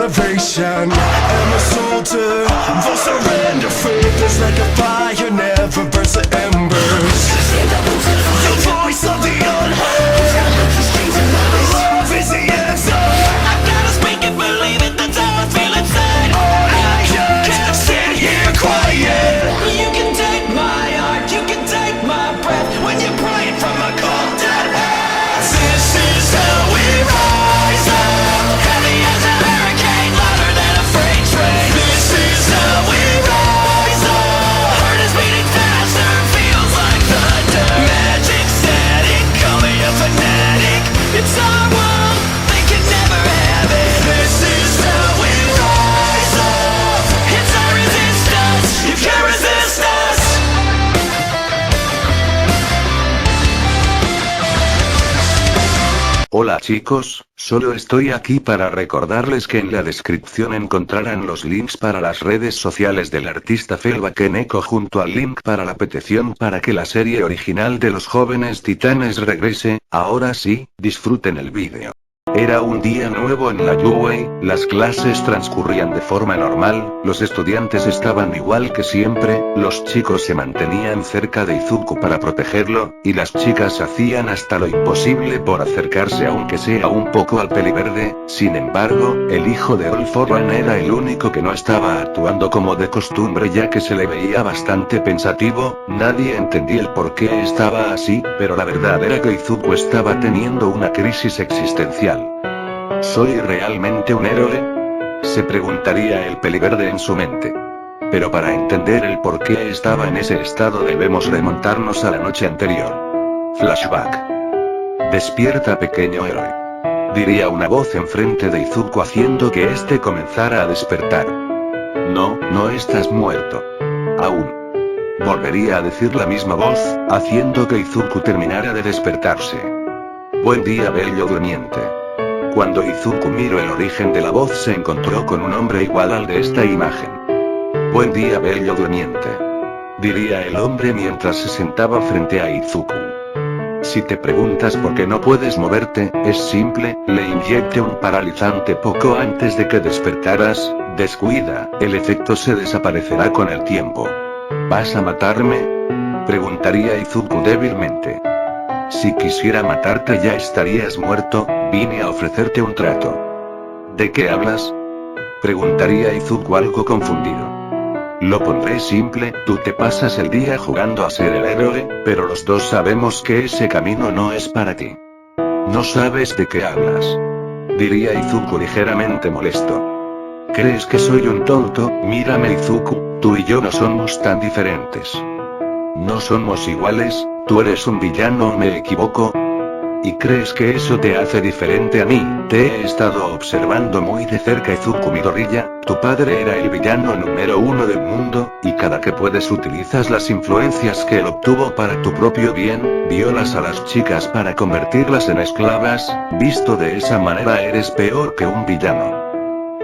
elevation. I'm a soldier, for surrender. Faith is like a fire, never burns the embers. The voice of the unheard. Love is the answer. I gotta speak and believe it, that's how I feel inside. I can't sit here quiet. You can take my heart, you can take my breath when you're praying from a cold dead head. This is how we rise up, heavy as a hurricane, louder than a freight train. This is how we rise up, heart is beating faster, feels like thunder. Magic static, call me a fanatic. It's our world, they can never have it. This is how we rise up, it's our resistance, you can't resist us. Hola chicos, solo estoy aquí para recordarles que en la descripción encontrarán los links para las redes sociales del artista Felbakeneko junto al link para la petición para que la serie original de los Jóvenes Titanes regrese. Ahora sí, disfruten el vídeo. Era un día nuevo en la UA, las clases transcurrían de forma normal, los estudiantes estaban igual que siempre, los chicos se mantenían cerca de Izuku para protegerlo, y las chicas hacían hasta lo imposible por acercarse aunque sea un poco al peliverde. Sin embargo, el hijo de All For One era el único que no estaba actuando como de costumbre ya que se le veía bastante pensativo. Nadie entendía el por qué estaba así, pero la verdad era que Izuku estaba teniendo una crisis existencial. ¿Soy realmente un héroe?, se preguntaría el peliverde en su mente. Pero para entender el por qué estaba en ese estado debemos remontarnos a la noche anterior. Flashback. Despierta, pequeño héroe, diría una voz enfrente de Izuku haciendo que éste comenzara a despertar. No, no estás muerto. Aún. Volvería a decir la misma voz, haciendo que Izuku terminara de despertarse. Buen día, bello durmiente. Cuando Izuku miró el origen de la voz se encontró con un hombre igual al de esta imagen. Buen día, bello durmiente, diría el hombre mientras se sentaba frente a Izuku. Si te preguntas por qué no puedes moverte, es simple, le inyecté un paralizante poco antes de que despertaras. Descuida, el efecto se desaparecerá con el tiempo. ¿Vas a matarme?, preguntaría Izuku débilmente. Si quisiera matarte ya estarías muerto, vine a ofrecerte un trato. ¿De qué hablas?, preguntaría Izuku algo confundido. Lo pondré simple, tú te pasas el día jugando a ser el héroe, pero los dos sabemos que ese camino no es para ti. No sabes de qué hablas, diría Izuku ligeramente molesto. ¿Crees que soy un tonto? Mírame, Izuku, tú y yo no somos tan diferentes. No somos iguales. ¿Tú eres un villano o me equivoco? ¿Y crees que eso te hace diferente a mí? Te he estado observando muy de cerca, Izuku Midoriya, tu padre era el villano número 1 del mundo, y cada que puedes utilizas las influencias que él obtuvo para tu propio bien, violas a las chicas para convertirlas en esclavas, visto de esa manera eres peor que un villano.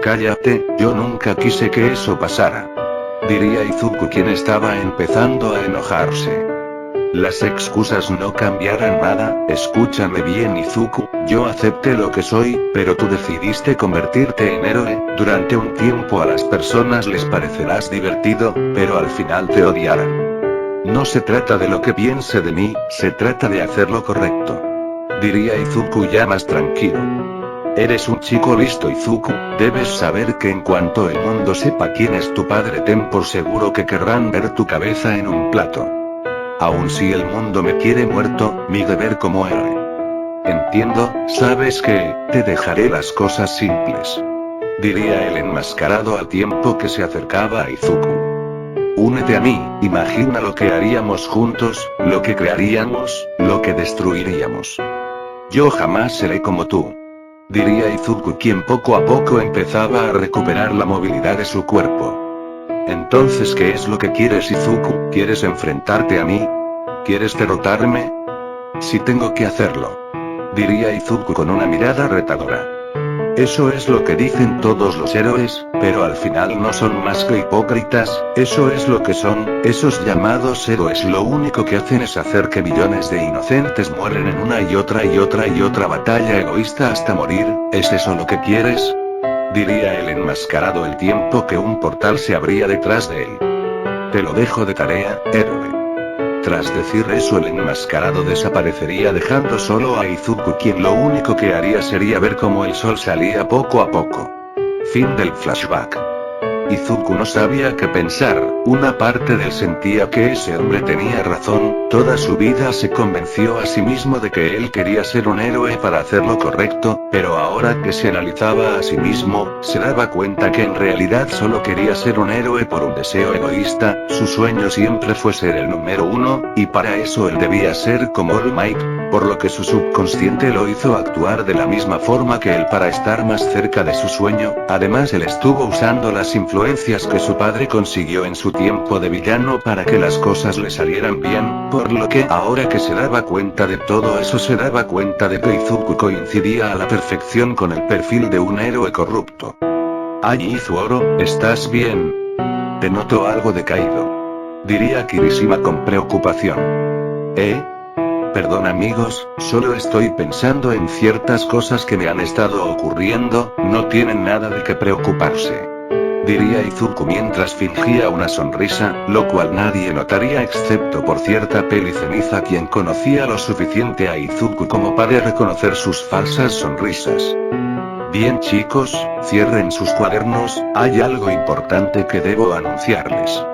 Cállate, yo nunca quise que eso pasara, diría Izuku quien estaba empezando a enojarse. Las excusas no cambiarán nada, escúchame bien Izuku, yo acepté lo que soy, pero tú decidiste convertirte en héroe. Durante un tiempo a las personas les parecerás divertido, pero al final te odiarán. No se trata de lo que piense de mí, se trata de hacer lo correcto, diría Izuku ya más tranquilo. Eres un chico listo, Izuku, debes saber que en cuanto el mundo sepa quién es tu padre ten por seguro que querrán ver tu cabeza en un plato. Aun si el mundo me quiere muerto, mi deber como héroe. Entiendo, ¿sabes qué? Te dejaré las cosas simples, diría el enmascarado al tiempo que se acercaba a Izuku. Únete a mí, imagina lo que haríamos juntos, lo que crearíamos, lo que destruiríamos. Yo jamás seré como tú, diría Izuku quien poco a poco empezaba a recuperar la movilidad de su cuerpo. Entonces, ¿qué es lo que quieres, Izuku? ¿Quieres enfrentarte a mí? ¿Quieres derrotarme? Si tengo que hacerlo, diría Izuku con una mirada retadora. Eso es lo que dicen todos los héroes, pero al final no son más que hipócritas. Eso es lo que son, esos llamados héroes lo único que hacen es hacer que millones de inocentes mueren en una y otra batalla egoísta hasta morir. ¿Es eso lo que quieres? diría el enmascarado el tiempo que un portal se abría detrás de él. Te lo dejo de tarea, héroe. Tras decir eso el enmascarado desaparecería dejando solo a Izuku, quien lo único que haría sería ver cómo el sol salía poco a poco. Fin del flashback. Izuku no sabía qué pensar, una parte de él sentía que ese hombre tenía razón, toda su vida se convenció a sí mismo de que él quería ser un héroe para hacer lo correcto, pero ahora que se analizaba a sí mismo, se daba cuenta que en realidad solo quería ser un héroe por un deseo egoísta, su sueño siempre fue ser el número uno, y para eso él debía ser como All Might, por lo que su subconsciente lo hizo actuar de la misma forma que él para estar más cerca de su sueño. Además él estuvo usando las influencias que su padre consiguió en su tiempo de villano para que las cosas le salieran bien, por lo que ahora que se daba cuenta de todo eso se daba cuenta de que Izuku coincidía a la perfección con el perfil de un héroe corrupto. Ay Izuoro, ¿estás bien? Te noto algo decaído, diría Kirishima con preocupación. Perdón amigos, solo estoy pensando en ciertas cosas que me han estado ocurriendo, no tienen nada de qué preocuparse, diría Izuku mientras fingía una sonrisa, lo cual nadie notaría excepto por cierta peliceniza quien conocía lo suficiente a Izuku como para reconocer sus falsas sonrisas. Bien chicos, cierren sus cuadernos, hay algo importante que debo anunciarles,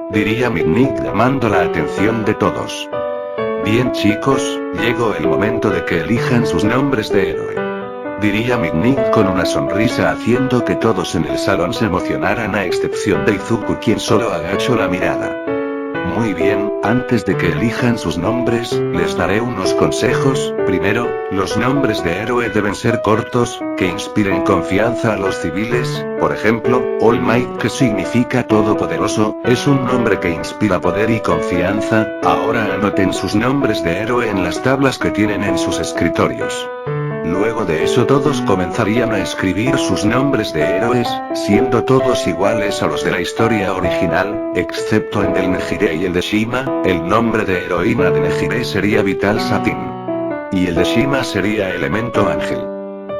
diría Midnight llamando la atención de todos. Bien chicos, llegó el momento de que elijan sus nombres de héroe, diría Midnight con una sonrisa haciendo que todos en el salón se emocionaran a excepción de Izuku quien solo agachó la mirada. Muy bien, antes de que elijan sus nombres, les daré unos consejos. Primero, los nombres de héroe deben ser cortos, que inspiren confianza a los civiles. Por ejemplo, All Might, que significa todopoderoso, es un nombre que inspira poder y confianza. Ahora anoten sus nombres de héroe en las tablas que tienen en sus escritorios. Luego de eso todos comenzarían a escribir sus nombres de héroes, siendo todos iguales a los de la historia original, excepto el de Nejire y el de Shima. El nombre de heroína de Nejire sería Vital Satin. Y el de Shima sería Elemento Ángel.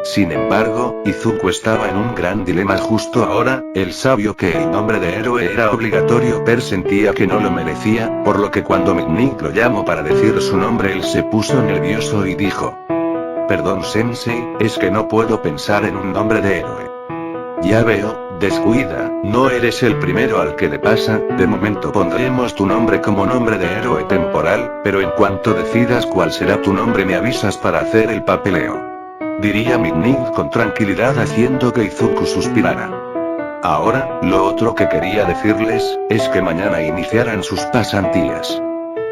Sin embargo, Izuku estaba en un gran dilema justo ahora. Él sabía que el nombre de héroe era obligatorio pero sentía que no lo merecía, por lo que cuando Midnight lo llamó para decir su nombre él se puso nervioso y dijo: Perdón sensei, es que no puedo pensar en un nombre de héroe. Ya veo, descuida, no eres el primero al que le pasa. De momento pondremos tu nombre como nombre de héroe temporal, pero en cuanto decidas cuál será tu nombre me avisas para hacer el papeleo, diría Midnight con tranquilidad haciendo que Izuku suspirara. Ahora, lo otro que quería decirles, es que mañana iniciarán sus pasantías,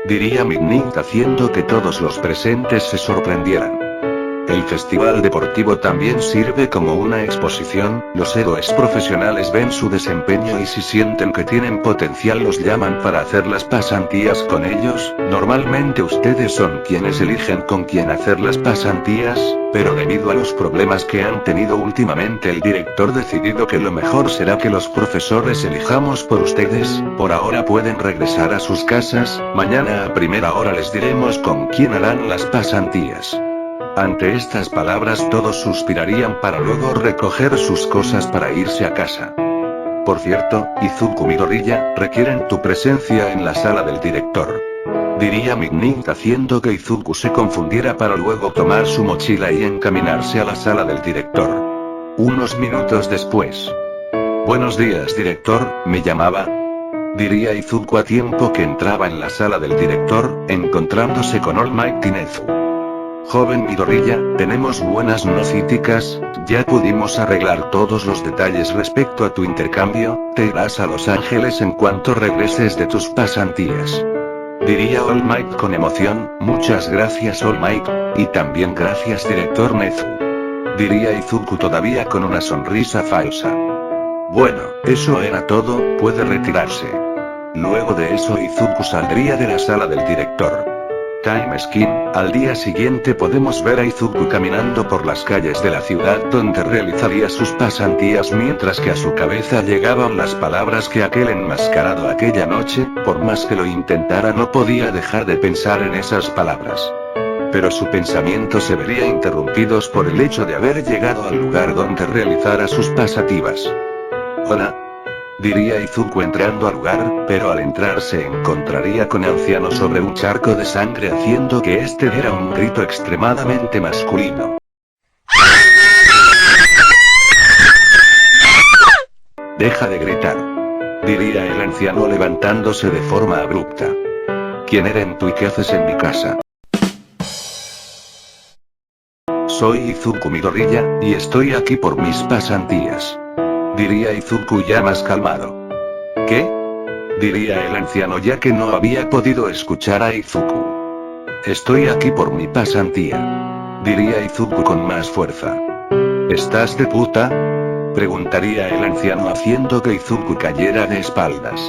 diría Midnight haciendo que todos los presentes se sorprendieran. El festival deportivo también sirve como una exposición, los héroes profesionales ven su desempeño y si sienten que tienen potencial los llaman para hacer las pasantías con ellos. Normalmente ustedes son quienes eligen con quién hacer las pasantías, pero debido a los problemas que han tenido últimamente el director decidido que lo mejor será que los profesores elijamos por ustedes. Por ahora pueden regresar a sus casas, mañana a primera hora les diremos con quién harán las pasantías. Ante estas palabras todos suspirarían para luego recoger sus cosas para irse a casa. Por cierto, Izuku Midoriya, requieren tu presencia en la sala del director, diría Midnight haciendo que Izuku se confundiera para luego tomar su mochila y encaminarse a la sala del director. Unos minutos después. Buenos días director, me llamaba, diría Izuku a tiempo que entraba en la sala del director, encontrándose con All Might y Nezu. Joven Midoriya, tenemos buenas noticias, ya pudimos arreglar todos los detalles respecto a tu intercambio, te irás a Los Ángeles en cuanto regreses de tus pasantías, diría All Might con emoción. Muchas gracias All Might, y también gracias director Nezu, diría Izuku todavía con una sonrisa falsa. Bueno, eso era todo, puede retirarse. Luego de eso Izuku saldría de la sala del director. Time Skin, al día siguiente podemos ver a Izuku caminando por las calles de la ciudad donde realizaría sus pasantías mientras que a su cabeza llegaban las palabras que aquel enmascarado aquella noche, por más que lo intentara no podía dejar de pensar en esas palabras. pero su pensamiento se vería interrumpidos por el hecho de haber llegado al lugar donde realizara sus pasativas. «Hola», diría Izuku entrando al lugar, pero al entrar se encontraría con el anciano sobre un charco de sangre haciendo que este diera un grito extremadamente masculino. «Deja de gritar», diría el anciano levantándose de forma abrupta. «¿Quién eres tú y qué haces en mi casa?» «Soy Izuku Midoriya, y estoy aquí por mis pasantías», diría Izuku ya más calmado. «¿Qué?», diría el anciano ya que no había podido escuchar a Izuku. «Estoy aquí por mi pasantía», diría Izuku con más fuerza. «¿Estás de puta?», preguntaría el anciano haciendo que Izuku cayera de espaldas.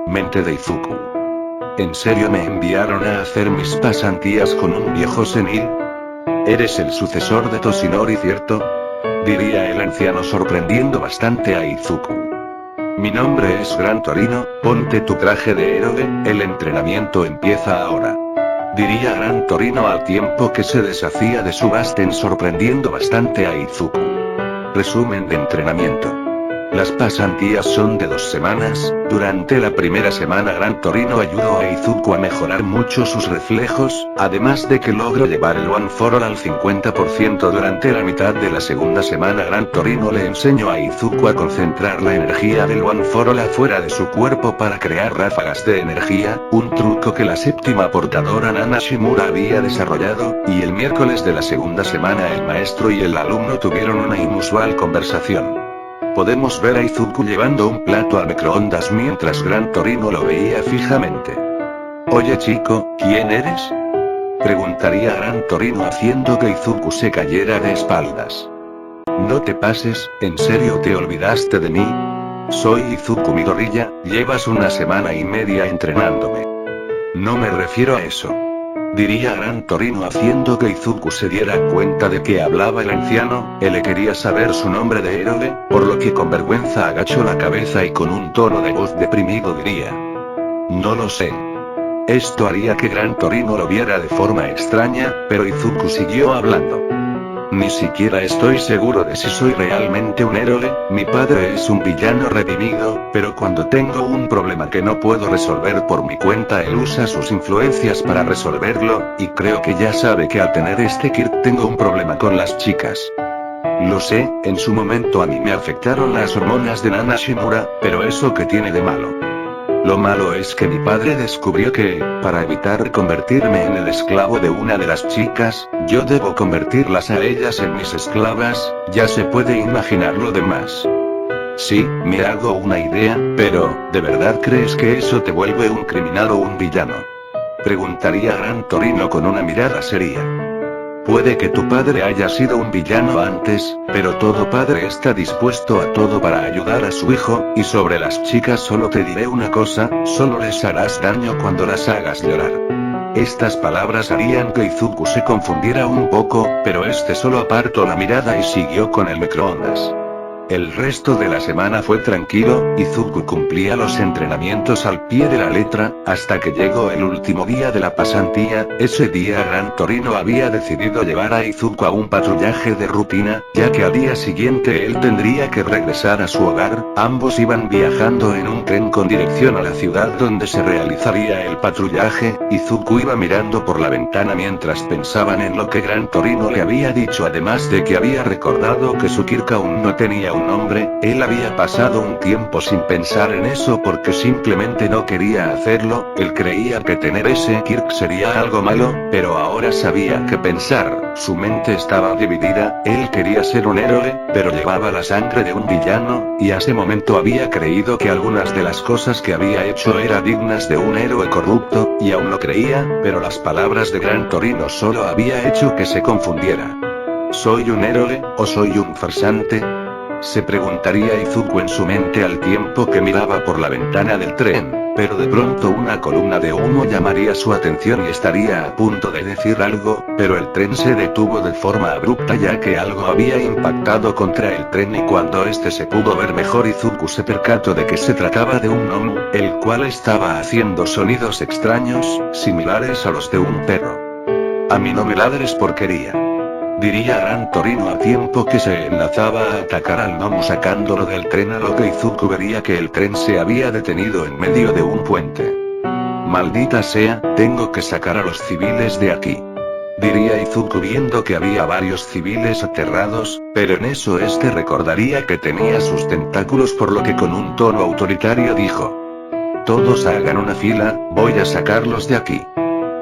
Mente de Izuku. ¿En serio me enviaron a hacer mis pasantías con un viejo senil? ¿Eres el sucesor de Toshinori, cierto?, diría el anciano sorprendiendo bastante a Izuku. «Mi nombre es Gran Torino, ponte tu traje de héroe, el entrenamiento empieza ahora», diría Gran Torino al tiempo que se deshacía de su basten sorprendiendo bastante a Izuku. Resumen de entrenamiento. Las pasantías son de 2 semanas. Durante la primera semana Gran Torino ayudó a Izuku a mejorar mucho sus reflejos, además de que logró llevar el One for All al 50% durante la mitad de la segunda semana Gran Torino le enseñó a Izuku a concentrar la energía del One for All afuera de su cuerpo para crear ráfagas de energía, un truco que la séptima portadora Nana Shimura había desarrollado, y el miércoles de la segunda semana el maestro y el alumno tuvieron una inusual conversación. Podemos ver a Izuku llevando un plato al microondas mientras Gran Torino lo veía fijamente. «Oye chico, ¿quién eres?», preguntaría Gran Torino haciendo que Izuku se cayera de espaldas. «No te pases, ¿en serio te olvidaste de mí? Soy Izuku Midoriya, llevas 1 semana y media entrenándome». «No me refiero a eso», diría Gran Torino haciendo que Izuku se diera cuenta de que hablaba el anciano. Él quería saber su nombre de héroe, por lo que con vergüenza agachó la cabeza y con un tono de voz deprimido diría: «No lo sé». Esto haría que Gran Torino lo viera de forma extraña, pero Izuku siguió hablando. «Ni siquiera estoy seguro de si soy realmente un héroe, mi padre es un villano redimido, pero cuando tengo un problema que no puedo resolver por mi cuenta él usa sus influencias para resolverlo, y creo que ya sabe que al tener este Kirk tengo un problema con las chicas». «Lo sé, en su momento a mí me afectaron las hormonas de Nana Shimura, pero ¿eso qué tiene de malo?». «Lo malo es que mi padre descubrió que, para evitar convertirme en el esclavo de una de las chicas, yo debo convertirlas a ellas en mis esclavas, ya se puede imaginar lo demás». «Sí, me hago una idea, pero, ¿de verdad crees que eso te vuelve un criminal o un villano?», preguntaría Gran Torino con una mirada seria. «Puede que tu padre haya sido un villano antes, pero todo padre está dispuesto a todo para ayudar a su hijo, y sobre las chicas solo te diré una cosa, solo les harás daño cuando las hagas llorar». Estas palabras harían que Izuku se confundiera un poco, pero este solo apartó la mirada y siguió con el microondas. El resto de la semana fue tranquilo, Izuku cumplía los entrenamientos al pie de la letra, hasta que llegó el último día de la pasantía. Ese día Gran Torino había decidido llevar a Izuku a un patrullaje de rutina, ya que al día siguiente él tendría que regresar a su hogar. Ambos iban viajando en un tren con dirección a la ciudad donde se realizaría el patrullaje. Izuku iba mirando por la ventana mientras pensaban en lo que Gran Torino le había dicho, además de que había recordado que su Kirk aún no tenía un nombre. Él había pasado un tiempo sin pensar en eso porque simplemente no quería hacerlo. Él creía que tener ese Kirk sería algo malo, pero ahora sabía que pensar. Su mente estaba dividida. Él quería ser un héroe, pero llevaba la sangre de un villano, y a ese momento había creído que algunas de las cosas que había hecho eran dignas de un héroe corrupto, y aún lo creía, pero las palabras de Gran Torino solo había hecho que se confundiera. ¿Soy un héroe, o soy un farsante?, se preguntaría Izuku en su mente al tiempo que miraba por la ventana del tren, pero de pronto una columna de humo llamaría su atención y estaría a punto de decir algo, pero el tren se detuvo de forma abrupta ya que algo había impactado contra el tren, y cuando este se pudo ver mejor Izuku se percató de que se trataba de un gnomo, el cual estaba haciendo sonidos extraños, similares a los de un perro. A mí no me ladres porquería. Diría Gran Torino a tiempo que se enlazaba a atacar al gnomo sacándolo del tren, a lo que Izuku vería que el tren se había detenido en medio de un puente. Maldita sea, tengo que sacar a los civiles de aquí. Diría Izuku viendo que había varios civiles aterrados, pero en eso este recordaría que tenía sus tentáculos, por lo que con un tono autoritario dijo: todos hagan una fila, voy a sacarlos de aquí.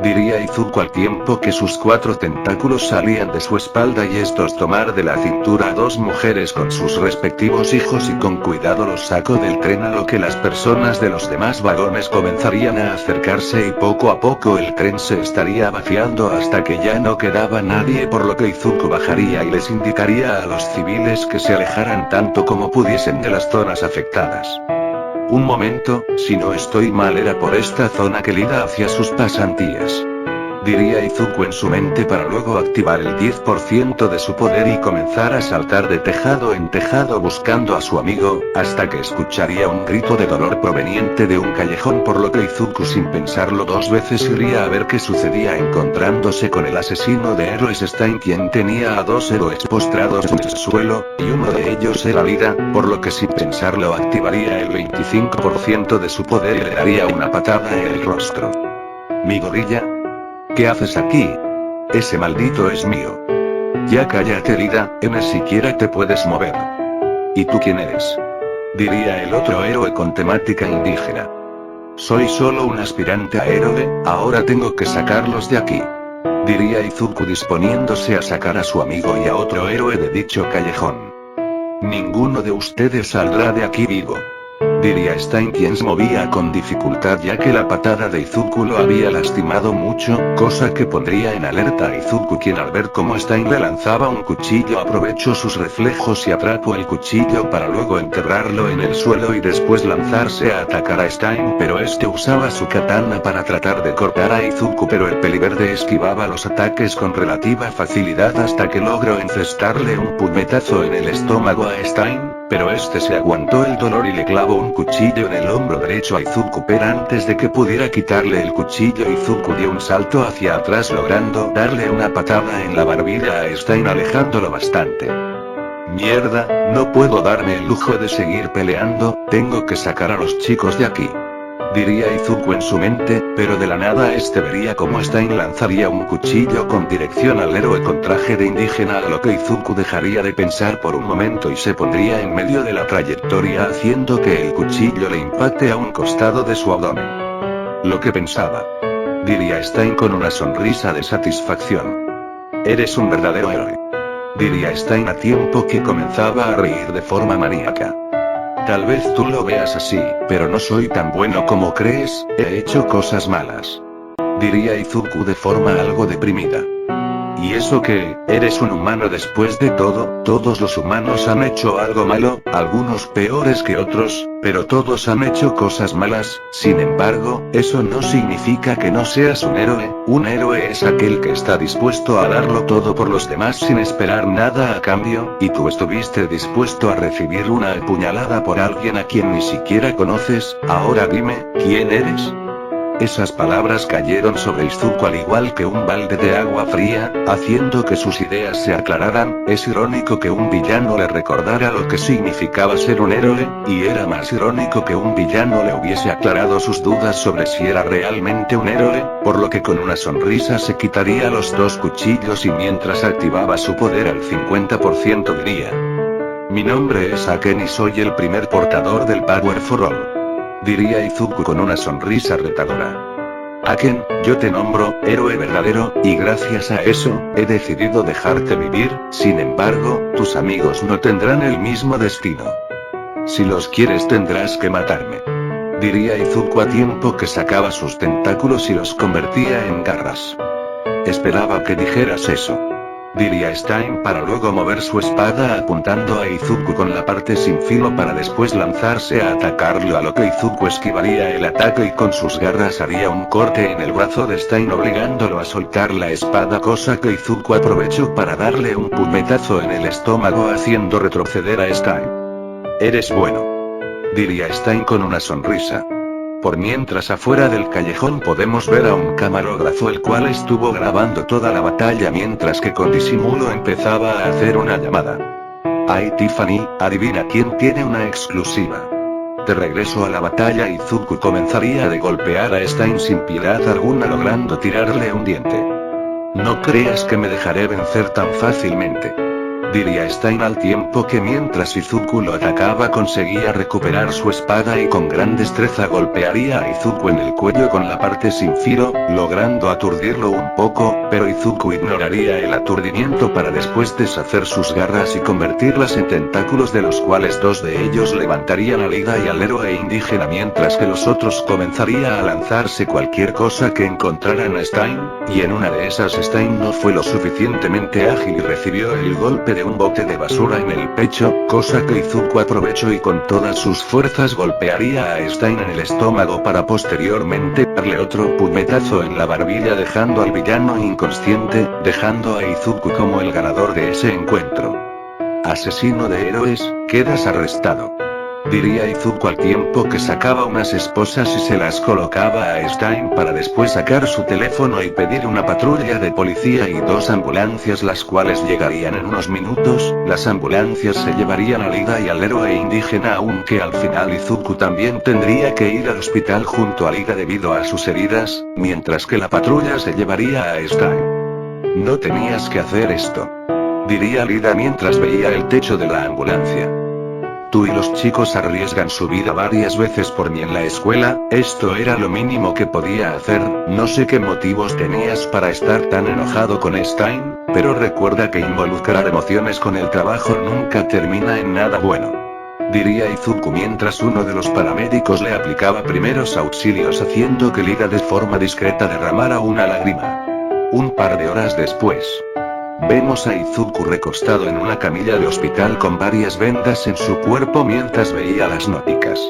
Diría Izuku al tiempo que sus 4 tentáculos salían de su espalda y estos tomar de la cintura a 2 mujeres con sus respectivos hijos y con cuidado los sacó del tren, a lo que las personas de los demás vagones comenzarían a acercarse y poco a poco el tren se estaría vaciando hasta que ya no quedaba nadie, por lo que Izuku bajaría y les indicaría a los civiles que se alejaran tanto como pudiesen de las zonas afectadas. Un momento, si no estoy mal era por esta zona que liga hacia sus pasantías. Diría Izuku en su mente para luego activar el 10% de su poder y comenzar a saltar de tejado en tejado buscando a su amigo, hasta que escucharía un grito de dolor proveniente de un callejón, por lo que Izuku sin pensarlo 2 veces iría a ver qué sucedía, encontrándose con el asesino de héroes Stein, quien tenía a 2 héroes postrados en el suelo, y uno de ellos era Lida, por lo que sin pensarlo activaría el 25% de su poder y le daría una patada en el rostro. Mi gorilla, ¿qué haces aquí? Ese maldito es mío. Ya cállate, Lida, ni siquiera te puedes mover. ¿Y tú quién eres? Diría el otro héroe con temática indígena. Soy solo un aspirante a héroe, ahora tengo que sacarlos de aquí. Diría Izuku disponiéndose a sacar a su amigo y a otro héroe de dicho callejón. Ninguno de ustedes saldrá de aquí vivo. Diría Stein, quien se movía con dificultad ya que la patada de Izuku lo había lastimado mucho, cosa que pondría en alerta a Izuku, quien al ver cómo Stein le lanzaba un cuchillo aprovechó sus reflejos y atrapó el cuchillo para luego enterrarlo en el suelo y después lanzarse a atacar a Stein, pero este usaba su katana para tratar de cortar a Izuku, pero el peliverde esquivaba los ataques con relativa facilidad hasta que logró encestarle un puñetazo en el estómago a Stein, pero este se aguantó el dolor y le clavó un cuchillo en el hombro derecho a Izuku, pero antes de que pudiera quitarle el cuchillo Izuku dio un salto hacia atrás logrando darle una patada en la barbilla a Stein, alejándolo bastante. Mierda, no puedo darme el lujo de seguir peleando, tengo que sacar a los chicos de aquí. Diría Izuku en su mente, pero de la nada este vería cómo Stein lanzaría un cuchillo con dirección al héroe con traje de indígena, a lo que Izuku dejaría de pensar por un momento y se pondría en medio de la trayectoria haciendo que el cuchillo le impacte a un costado de su abdomen. Lo que pensaba. Diría Stein con una sonrisa de satisfacción. Eres un verdadero héroe. Diría Stein a tiempo que comenzaba a reír de forma maníaca. Tal vez tú lo veas así, pero no soy tan bueno como crees, he hecho cosas malas. Diría Izuku de forma algo deprimida. ¿Y eso qué? Eres un humano después de todo, todos los humanos han hecho algo malo, algunos peores que otros, pero todos han hecho cosas malas, sin embargo, eso no significa que no seas un héroe es aquel que está dispuesto a darlo todo por los demás sin esperar nada a cambio, y tú estuviste dispuesto a recibir una apuñalada por alguien a quien ni siquiera conoces, ahora dime, ¿quién eres? Esas palabras cayeron sobre Izuku al igual que un balde de agua fría, haciendo que sus ideas se aclararan. Es irónico que un villano le recordara lo que significaba ser un héroe, y era más irónico que un villano le hubiese aclarado sus dudas sobre si era realmente un héroe, por lo que con una sonrisa se quitaría los 2 cuchillos y mientras activaba su poder al 50% diría: mi nombre es Aken y soy el primer portador del Power for All. Diría Izuku con una sonrisa retadora. Aken, yo te nombro héroe verdadero, y gracias a eso, he decidido dejarte vivir, sin embargo, tus amigos no tendrán el mismo destino. Si los quieres tendrás que matarme. Diría Izuku a tiempo que sacaba sus tentáculos y los convertía en garras. Esperaba que dijeras eso. Diría Stein para luego mover su espada apuntando a Izuku con la parte sin filo para después lanzarse a atacarlo, a lo que Izuku esquivaría el ataque y con sus garras haría un corte en el brazo de Stein obligándolo a soltar la espada, cosa que Izuku aprovechó para darle un puñetazo en el estómago haciendo retroceder a Stein. Eres bueno. Diría Stein con una sonrisa. Por mientras afuera del callejón podemos ver a un camarógrafo el cual estuvo grabando toda la batalla mientras que con disimulo empezaba a hacer una llamada. Ay Tiffany, adivina quién tiene una exclusiva. De regreso a la batalla, Izuku comenzaría a golpear a Stein sin piedad alguna logrando tirarle un diente. No creas que me dejaré vencer tan fácilmente, diría Stein al tiempo que mientras Izuku lo atacaba conseguía recuperar su espada y con gran destreza golpearía a Izuku en el cuello con la parte sin filo, logrando aturdirlo un poco, pero Izuku ignoraría el aturdimiento para después deshacer sus garras y convertirlas en tentáculos de los cuales dos de ellos levantarían al Ida y al héroe indígena mientras que los otros comenzaría a lanzarse cualquier cosa que encontraran a Stein, y en una de esas Stein no fue lo suficientemente ágil y recibió el golpe de un bote de basura en el pecho, cosa que Izuku aprovechó y con todas sus fuerzas golpearía a Stein en el estómago para posteriormente darle otro puñetazo en la barbilla dejando al villano inconsciente, dejando a Izuku como el ganador de ese encuentro. Asesino de héroes, quedas arrestado, diría Izuku al tiempo que sacaba unas esposas y se las colocaba a Stein para después sacar su teléfono y pedir una patrulla de policía y 2 ambulancias las cuales llegarían en unos minutos. Las ambulancias se llevarían al Ida y al héroe indígena aunque al final Izuku también tendría que ir al hospital junto al Ida debido a sus heridas, mientras que la patrulla se llevaría a Stein. No tenías que hacer esto, diría Ida mientras veía el techo de la ambulancia. Tú y los chicos arriesgan su vida varias veces por mí en la escuela, esto era lo mínimo que podía hacer, no sé qué motivos tenías para estar tan enojado con Stein, pero recuerda que involucrar emociones con el trabajo nunca termina en nada bueno, diría Izuku mientras uno de los paramédicos le aplicaba primeros auxilios haciendo que Ida de forma discreta derramara una lágrima. Un par de horas después, vemos a Izuku recostado en una camilla de hospital con varias vendas en su cuerpo mientras veía las noticias.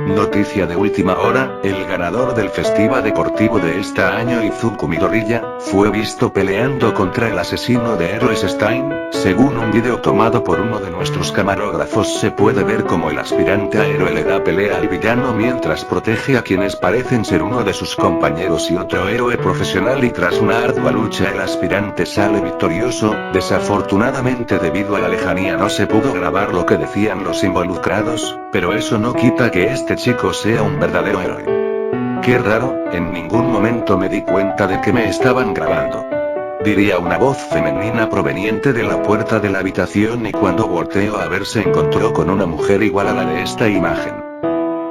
Noticia de última hora, el ganador del festival deportivo de este año Izuku Midoriya, fue visto peleando contra el asesino de héroes Stein. Según un video tomado por uno de nuestros camarógrafos se puede ver como el aspirante a héroe le da pelea al villano mientras protege a quienes parecen ser uno de sus compañeros y otro héroe profesional y tras una ardua lucha el aspirante sale victorioso. Desafortunadamente debido a la lejanía no se pudo grabar lo que decían los involucrados, pero eso no quita que este chico sea un verdadero héroe. Qué raro, en ningún momento me di cuenta de que me estaban grabando, diría una voz femenina proveniente de la puerta de la habitación y cuando volteó a ver se encontró con una mujer igual a la de esta imagen.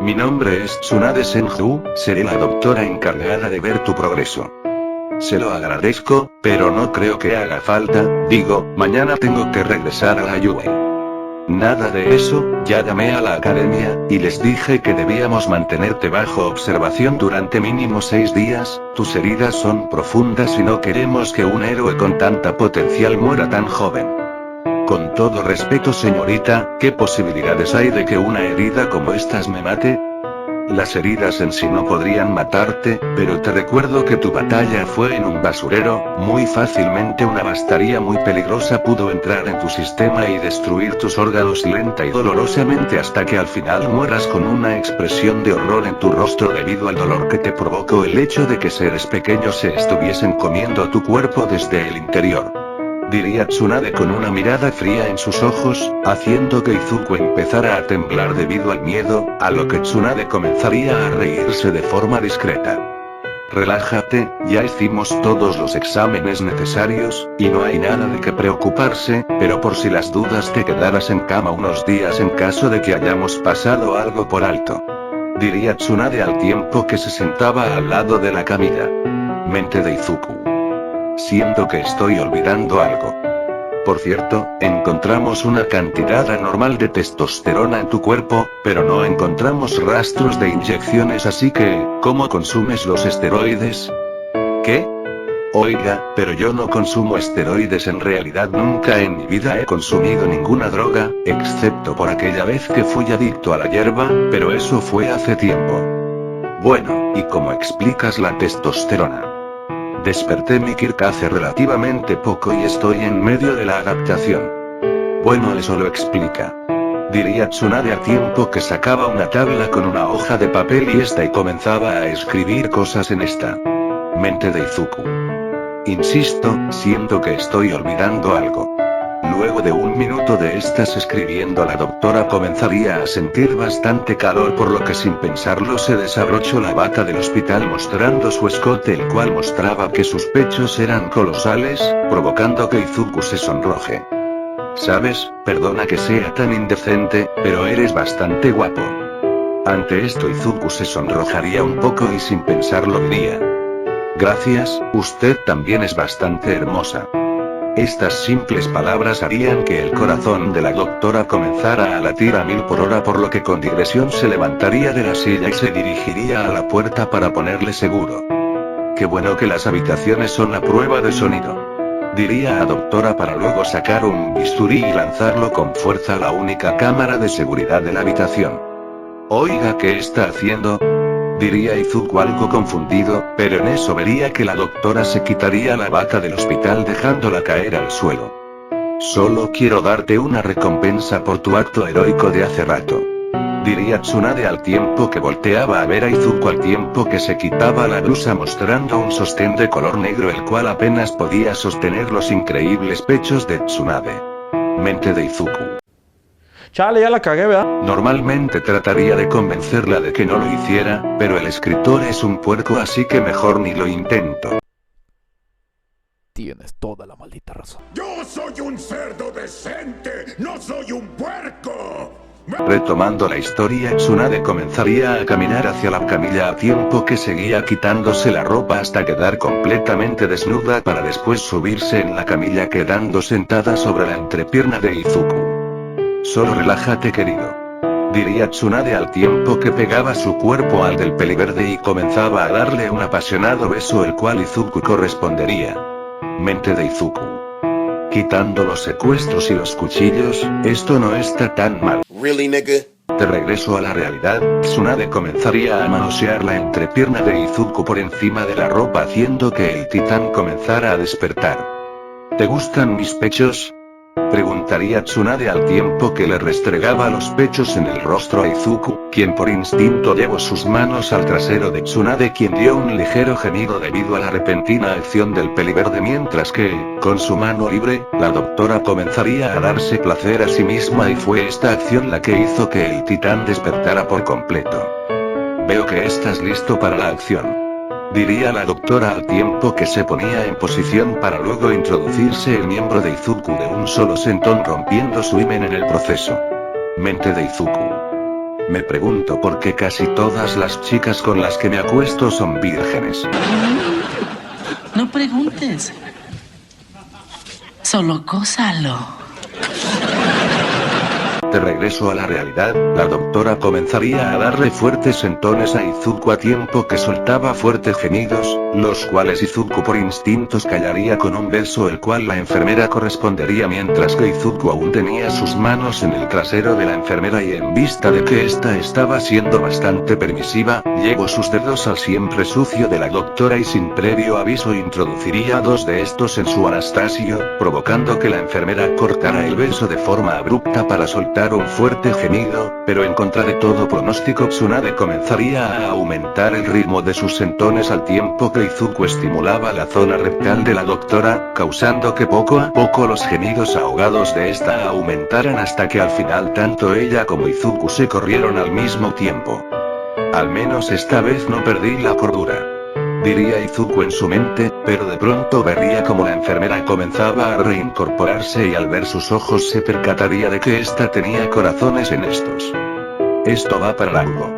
Mi nombre es Tsunade Senju, seré la doctora encargada de ver tu progreso. Se lo agradezco, pero no creo que haga falta, digo, mañana tengo que regresar a la UA. Nada de eso, ya llamé a la academia, y les dije que debíamos mantenerte bajo observación durante mínimo 6 días, tus heridas son profundas y no queremos que un héroe con tanta potencial muera tan joven. Con todo respeto señorita, ¿qué posibilidades hay de que una herida como estas me mate? Las heridas en sí no podrían matarte, pero te recuerdo que tu batalla fue en un basurero, muy fácilmente una bastaría muy peligrosa pudo entrar en tu sistema y destruir tus órganos lenta y dolorosamente hasta que al final mueras con una expresión de horror en tu rostro debido al dolor que te provocó el hecho de que seres pequeños se estuviesen comiendo tu cuerpo desde el interior, diría Tsunade con una mirada fría en sus ojos, haciendo que Izuku empezara a temblar debido al miedo, a lo que Tsunade comenzaría a reírse de forma discreta. Relájate, ya hicimos todos los exámenes necesarios, y no hay nada de qué preocuparse, pero por si las dudas te quedarás en cama unos días en caso de que hayamos pasado algo por alto, diría Tsunade al tiempo que se sentaba al lado de la camilla. Mente de Izuku. Siento que estoy olvidando algo. Por cierto, encontramos una cantidad anormal de testosterona en tu cuerpo, pero no encontramos rastros de inyecciones así que, ¿cómo consumes los esteroides? ¿Qué? Oiga, pero yo no consumo esteroides en realidad nunca en mi vida he consumido ninguna droga, excepto por aquella vez que fui adicto a la hierba, pero eso fue hace tiempo. Bueno, ¿y cómo explicas la testosterona? Desperté mi Kirk hace relativamente poco y estoy en medio de la adaptación. Bueno, eso lo explica. diría Tsunade al tiempo que sacaba una tabla con una hoja de papel y comenzaba a escribir cosas en esta. Mente de Izuku. Insisto, siento que estoy olvidando algo. Luego de un minuto de estas escribiendo, la doctora comenzaría a sentir bastante calor, por lo que sin pensarlo se desabrochó la bata del hospital mostrando su escote, el cual mostraba que sus pechos eran colosales, provocando que Izuku se sonroje. ¿Sabes? Perdona que sea tan indecente, pero eres bastante guapo. Ante esto Izuku se sonrojaría un poco y sin pensarlo diría: gracias, usted también es bastante hermosa. Estas simples palabras harían que el corazón de la doctora comenzara a latir a 1000 por hora, por lo que con digresión se levantaría de la silla y se dirigiría a la puerta para ponerle seguro. Qué bueno que las habitaciones son a prueba de sonido, diría la doctora para luego sacar un bisturí y lanzarlo con fuerza a la única cámara de seguridad de la habitación. Oiga, ¿qué está haciendo?, diría Izuku algo confundido, pero en eso vería que la doctora se quitaría la bata del hospital dejándola caer al suelo. Solo quiero darte una recompensa por tu acto heroico de hace rato, diría Tsunade al tiempo que volteaba a ver a Izuku al tiempo que se quitaba la blusa mostrando un sostén de color negro, el cual apenas podía sostener los increíbles pechos de Tsunade. Mente de Izuku. Chale, ya la cagué, ¿verdad? Normalmente trataría de convencerla de que no lo hiciera, pero el escritor es un puerco, así que mejor ni lo intento. Tienes toda la maldita razón. ¡Yo soy un cerdo decente! ¡No soy un puerco! Retomando la historia, Tsunade comenzaría a caminar hacia la camilla a tiempo que seguía quitándose la ropa hasta quedar completamente desnuda para después subirse en la camilla quedando sentada sobre la entrepierna de Izuku. Solo relájate, querido, diría Tsunade al tiempo que pegaba su cuerpo al del peliverde y comenzaba a darle un apasionado beso, el cual Izuku correspondería. Mente de Izuku. Quitando los secuestros y los cuchillos, esto no está tan mal. Really, nigga? De regreso a la realidad, Tsunade comenzaría a manosear la entrepierna de Izuku por encima de la ropa haciendo que el titán comenzara a despertar. ¿Te gustan mis pechos?, preguntaría Tsunade al tiempo que le restregaba los pechos en el rostro a Izuku, quien por instinto llevó sus manos al trasero de Tsunade, quien dio un ligero gemido debido a la repentina acción del peliverde, mientras que, con su mano libre, la doctora comenzaría a darse placer a sí misma, y fue esta acción la que hizo que el titán despertara por completo. Veo que estás listo para la acción, diría la doctora al tiempo que se ponía en posición para luego introducirse el miembro de Izuku de un solo sentón, rompiendo su himen en el proceso. Mente de Izuku. Me pregunto por qué casi todas las chicas con las que me acuesto son vírgenes. No preguntes. Solo gózalo. De regreso a la realidad, la doctora comenzaría a darle fuertes sentones a Izuku a tiempo que soltaba fuertes gemidos, los cuales Izuku por instintos callaría con un beso, el cual la enfermera correspondería, mientras que Izuku aún tenía sus manos en el trasero de la enfermera y en vista de que ésta estaba siendo bastante permisiva, llevó sus dedos al siempre sucio de la doctora y sin previo aviso introduciría 2 de estos en su Anastasio, provocando que la enfermera cortara el beso de forma abrupta para soltar un fuerte gemido, pero en contra de todo pronóstico Tsunade comenzaría a aumentar el ritmo de sus sentones al tiempo que Izuku estimulaba la zona rectal de la doctora, causando que poco a poco los gemidos ahogados de esta aumentaran hasta que al final tanto ella como Izuku se corrieron al mismo tiempo. Al menos esta vez no perdí la cordura, diría Izuku en su mente, pero de pronto vería como la enfermera comenzaba a reincorporarse y al ver sus ojos se percataría de que ésta tenía corazones en estos. Esto va para largo,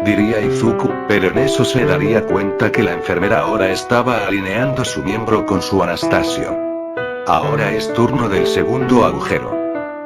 diría Izuku, pero en eso se daría cuenta que la enfermera ahora estaba alineando su miembro con su Anastasio. Ahora es turno del segundo agujero,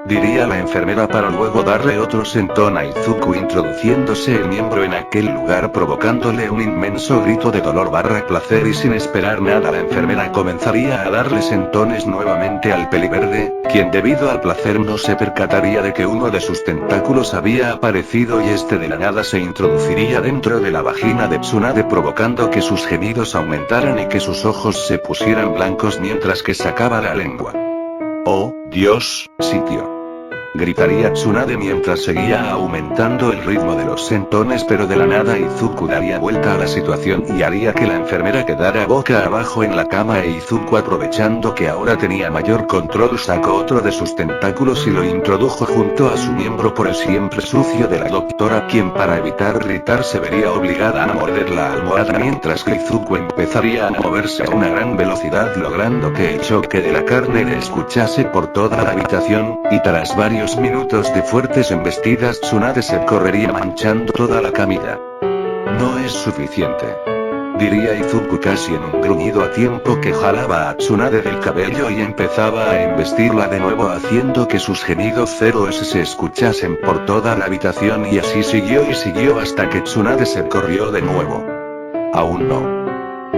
diría la enfermera para luego darle otro sentón a Izuku introduciéndose el miembro en aquel lugar provocándole un inmenso grito de dolor / placer, y sin esperar nada la enfermera comenzaría a darle sentones nuevamente al peliverde, quien debido al placer no se percataría de que uno de sus tentáculos había aparecido y de la nada se introduciría dentro de la vagina de Tsunade provocando que sus gemidos aumentaran y que sus ojos se pusieran blancos mientras que sacaba la lengua. ¡Oh, Dios, sitio! Gritaría Tsunade mientras seguía aumentando el ritmo de los sentones, pero de la nada Izuku daría vuelta a la situación y haría que la enfermera quedara boca abajo en la cama e Izuku, aprovechando que ahora tenía mayor control, sacó otro de sus tentáculos y lo introdujo junto a su miembro por el siempre sucio de la doctora, quien para evitar gritar se vería obligada a morder la almohada mientras que Izuku empezaría a moverse a una gran velocidad, logrando que el choque de la carne le escuchase por toda la habitación, y tras varios minutos de fuertes embestidas Tsunade se correría manchando toda la camilla. No es suficiente, diría Izuku casi en un gruñido a tiempo que jalaba a Tsunade del cabello y empezaba a embestirla de nuevo, haciendo que sus gemidos se escuchasen por toda la habitación, y así siguió y siguió hasta que Tsunade se corrió de nuevo. Aún no,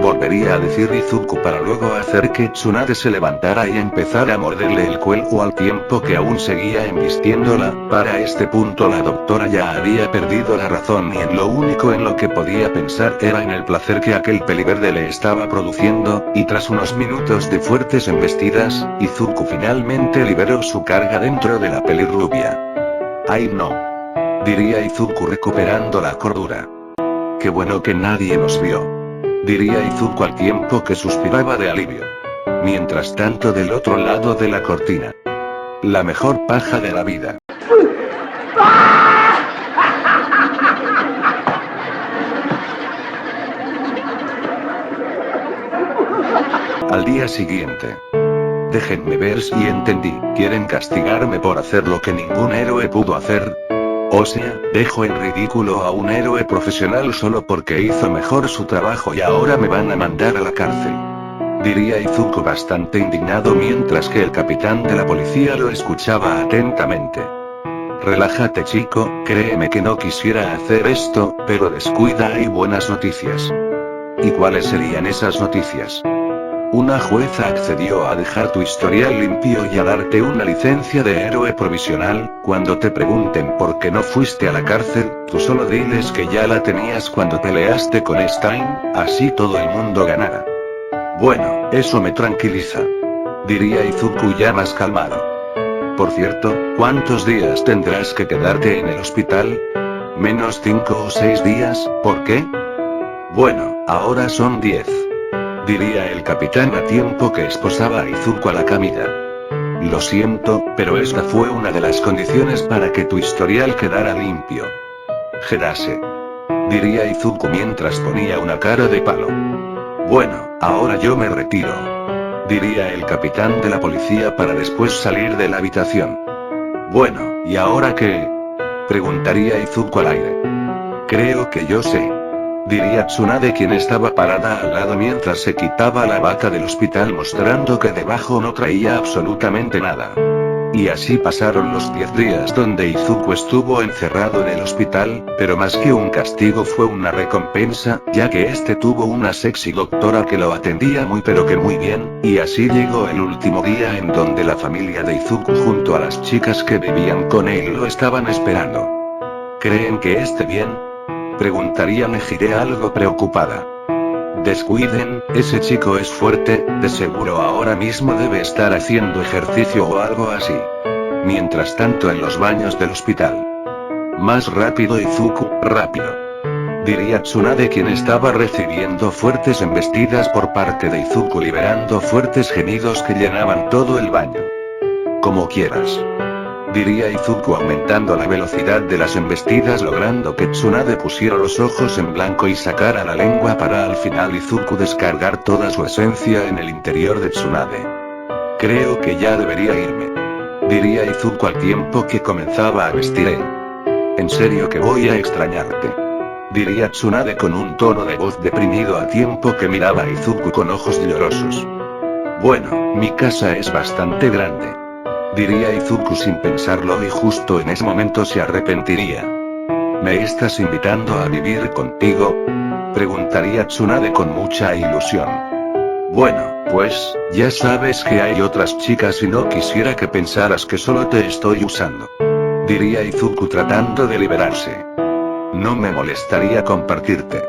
volvería a decir Izuku para luego hacer que Tsunade se levantara y empezara a morderle el cuello al tiempo que aún seguía embistiéndola. Para este punto la doctora ya había perdido la razón y en lo único en lo que podía pensar era en el placer que aquel peliverde le estaba produciendo, y tras unos minutos de fuertes embestidas, Izuku finalmente liberó su carga dentro de la pelirrubia. ¡Ay no!, diría Izuku recuperando la cordura. ¡Qué bueno que nadie nos vio!, diría Izuku al tiempo que suspiraba de alivio. Mientras tanto, del otro lado de la cortina, la mejor paja de la vida. Al día siguiente. Déjenme ver si entendí. ¿Quieren castigarme por hacer lo que ningún héroe pudo hacer? O sea, dejo en ridículo a un héroe profesional solo porque hizo mejor su trabajo y ahora me van a mandar a la cárcel, diría Izuku bastante indignado mientras que el capitán de la policía lo escuchaba atentamente. Relájate, chico, créeme que no quisiera hacer esto, pero descuida, hay buenas noticias. ¿Y cuáles serían esas noticias? Una jueza accedió a dejar tu historial limpio y a darte una licencia de héroe provisional. Cuando te pregunten por qué no fuiste a la cárcel, tú solo diles que ya la tenías cuando peleaste con Stein, así todo el mundo ganará. Bueno, eso me tranquiliza, diría Izuku ya más calmado. Por cierto, ¿cuántos días tendrás que quedarte en el hospital? ¿Menos 5 o 6 días? ¿Por qué? Bueno, ahora son 10. Diría el capitán a tiempo que esposaba a Izuku a la camilla. Lo siento, pero esta fue una de las condiciones para que tu historial quedara limpio. Gedase, diría Izuku mientras ponía una cara de palo. Bueno, ahora yo me retiro, diría el capitán de la policía para después salir de la habitación. Bueno, ¿y ahora qué?, preguntaría Izuku al aire. Creo que yo sé, diría Tsunade, quien estaba parada al lado mientras se quitaba la bata del hospital mostrando que debajo no traía absolutamente nada. Y así pasaron los 10 días donde Izuku estuvo encerrado en el hospital, pero más que un castigo fue una recompensa, ya que este tuvo una sexy doctora que lo atendía muy pero que muy bien, y así llegó el último día en donde la familia de Izuku junto a las chicas que vivían con él lo estaban esperando. ¿Creen que esté bien?, preguntaría Nejire algo preocupada. Descuiden, ese chico es fuerte, de seguro ahora mismo debe estar haciendo ejercicio o algo así. Mientras tanto en los baños del hospital. Más rápido Izuku, rápido, diría Tsunade, quien estaba recibiendo fuertes embestidas por parte de Izuku, liberando fuertes gemidos que llenaban todo el baño. Como quieras, diría Izuku aumentando la velocidad de las embestidas, logrando que Tsunade pusiera los ojos en blanco y sacara la lengua para al final Izuku descargar toda su esencia en el interior de Tsunade. Creo que ya debería irme, diría Izuku al tiempo que comenzaba a vestir. En serio que voy a extrañarte, diría Tsunade con un tono de voz deprimido a tiempo que miraba a Izuku con ojos llorosos. Bueno, mi casa es bastante grande, diría Izuku sin pensarlo, y justo en ese momento se arrepentiría. ¿Me estás invitando a vivir contigo?, preguntaría Tsunade con mucha ilusión. Bueno, pues, ya sabes que hay otras chicas y no quisiera que pensaras que solo te estoy usando, diría Izuku tratando de liberarse. No me molestaría compartirte,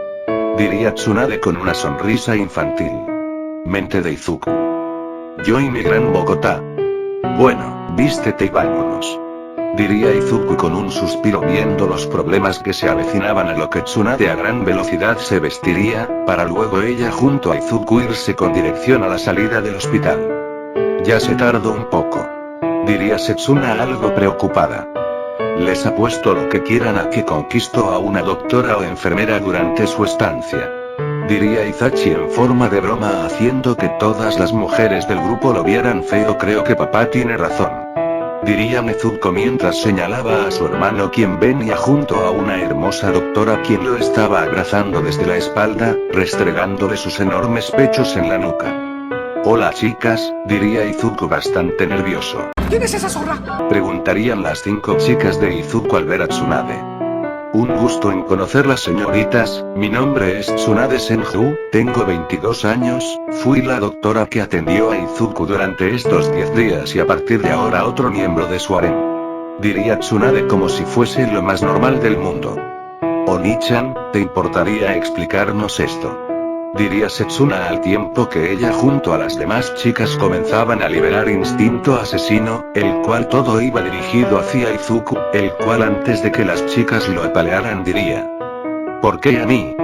diría Tsunade con una sonrisa infantil. Mente de Izuku. Yo y mi gran Bogotá. Bueno, vístete y vámonos, diría Izuku con un suspiro viendo los problemas que se avecinaban, a lo que Tsunade a gran velocidad se vestiría, para luego ella junto a Izuku irse con dirección a la salida del hospital. Ya se tardó un poco, diría Setsuna algo preocupada. Les apuesto lo que quieran a que conquistó a una doctora o enfermera durante su estancia, diría Izachi en forma de broma, haciendo que todas las mujeres del grupo lo vieran feo. Creo que papá tiene razón, diría Nezuko mientras señalaba a su hermano, quien venía junto a una hermosa doctora quien lo estaba abrazando desde la espalda, restregándole sus enormes pechos en la nuca. Hola chicas, diría Izuku bastante nervioso. ¿Quién es esa zorra? Preguntarían las 5 chicas de Izuku al ver a Tsunade. Un gusto en conocerlas señoritas, mi nombre es Tsunade Senju, tengo 22 años, fui la doctora que atendió a Izuku durante estos 10 días y a partir de ahora otro miembro de su harem, diría Tsunade como si fuese lo más normal del mundo. Oni-chan, ¿te importaría explicarnos esto?, diría Setsuna al tiempo que ella junto a las demás chicas comenzaban a liberar instinto asesino, el cual todo iba dirigido hacia Izuku, el cual antes de que las chicas lo apalearan diría: ¿por qué a mí?